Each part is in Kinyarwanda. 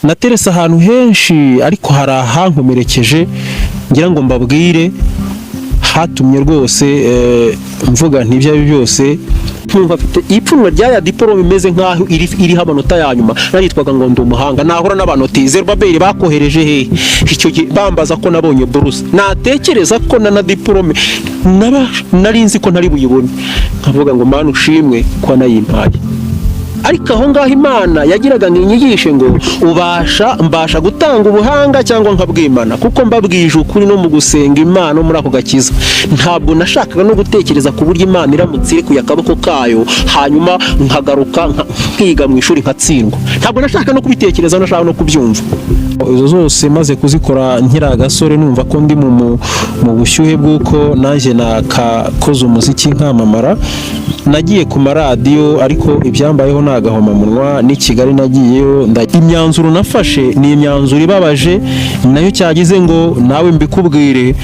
naterese ahantu henshi ariko hari ahankomerekeje ngira ngo mbabwire hatumye rwose mvuga ntibyo ari byose twumva afite ipfunwe rya diplome imeze nkaho iriho amanota ya nyuma naritwaga ngo ndi umuhanga nahura n'abanoti Zerubbabeli bakohereje he icyo bambaza ko nabonye buruse natekereza ko na diplome nari nzi ko ntari buyibone nkavuga ngo Mana ushimwe ko nayimpaye ariko aho ngaho Imana yagiraga nkinyigishe ngo mbasha gutanga ubuhanga cyangwa nkabwimana kuko mbabwije ukuri no mu gusenga Imana muri ako gakiza ntabwo nashakaga no gutekereza ku buryo Imana iramutse iri kuya akaboko kayo hanyuma nkagaruka nkiga mu ishuri nkatsindwa ntabwo nashaka no kubitekereza nashaka no kubyumva izo zose maze kuzikora nkira gasore numva ko ndi mu bushyuhe bw'uko naje nakakoze umuziki nkamamara nagiye ku maradiyo ariko ibyambayeho nagahoma munwa ni Kigali nagiyeyo imyanzuro nafashe ni imyanzuro ibabaje nayo cyagize ngo nawe mbikubwire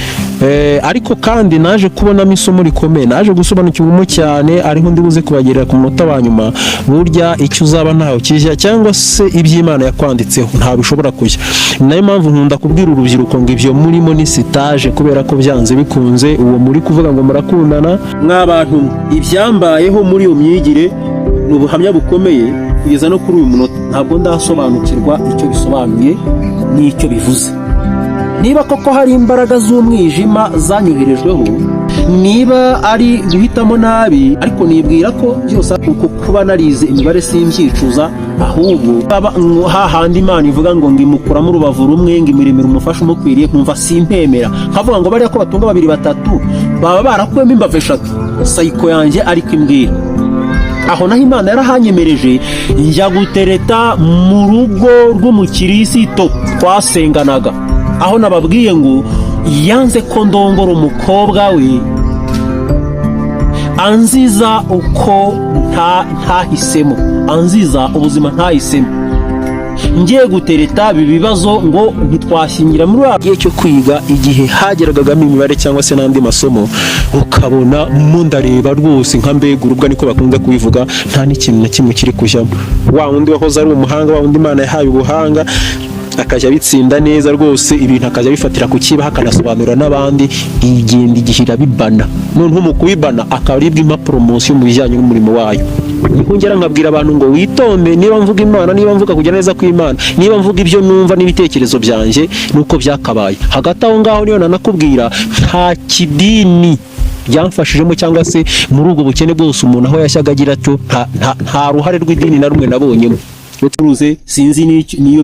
ariko kandi naje kubonamo isomo rikomeye naje gusobanukirwamo cyane ariho ndibuze kubagerera ku munota wa nyuma burya icyo uzaba ntaho kijya cyangwa se iby'Imana yakwanditseho nta bishobora kujya nayo mpamvu nkunda kubwira urubyiruko ngo ibyo murimo ni stage kubera ko byanze bikunze uwo muri kuvuga ngo murakundana mw'abantu ibyambayeho muri iyo myigire ni ubuhamya bukomeye kugeza no kuri uyu munota ntabwo ndasobanukirwa icyo bisobanuye n'icyo bivuze niba koko hari imbaraga z'umwijima zanyoherejweho niba ari guhitamo nabi ariko nibwira ko byose uko kuba narize imibare simbyicuza ahubwo hahandi Imana ivuga ngo ngimukuramo urubavu rumwe ngimiremera umufasha umukwiriye nkumva simpemera nkavuga ngo bariya ko batunga 2 3 baba barakuyemo imbavu 3 sayiko yanjye ariko imbwira aho naho Imana yarahanyemereje njya gutereta mu rugo rw'umukirisito twasenganaga aho nababwiye ngo yanze ko ndongora umukobwa we anziza uko ntahisemo anziza ubuzima ntahisemo ngiye gutereta bibazo ngo ntitwashingira muri gihe cyo kwiga igihe hageragagamo imibare cyangwa se n'andi masomo ukabona mundareba rwose nka mbega urubwa niko bakunda kubivuga nta n'ikintu na kimwe kiri kujyamo wa wundi wahoze ari umuhanga wa wundi Imana yahaye ubuhanga akajya bitsinda neza rwose ibintu akajya bifatira ku kibaho akanasobanurira n'abandi igenda igihira bibana none mu kubibana akaribwa impapuro promotion mu bijyanye n'umurimo wayo nkongera nkabwira abantu ngo witonde niba mvuga Imana niba mvuga kujya neza kw'Imana niba mvuga ibyo numva n'ibitekerezo byanjye nuko byakabaye hagati aho ngaho niyo nanakubwira nta kidini byamfashijemo cyangwa se muri ubwo bukene bwose umuntu aho yashyaga agira cyo nta ruhare rw'idini na rumwe nabonyemo turuze sinzi niyo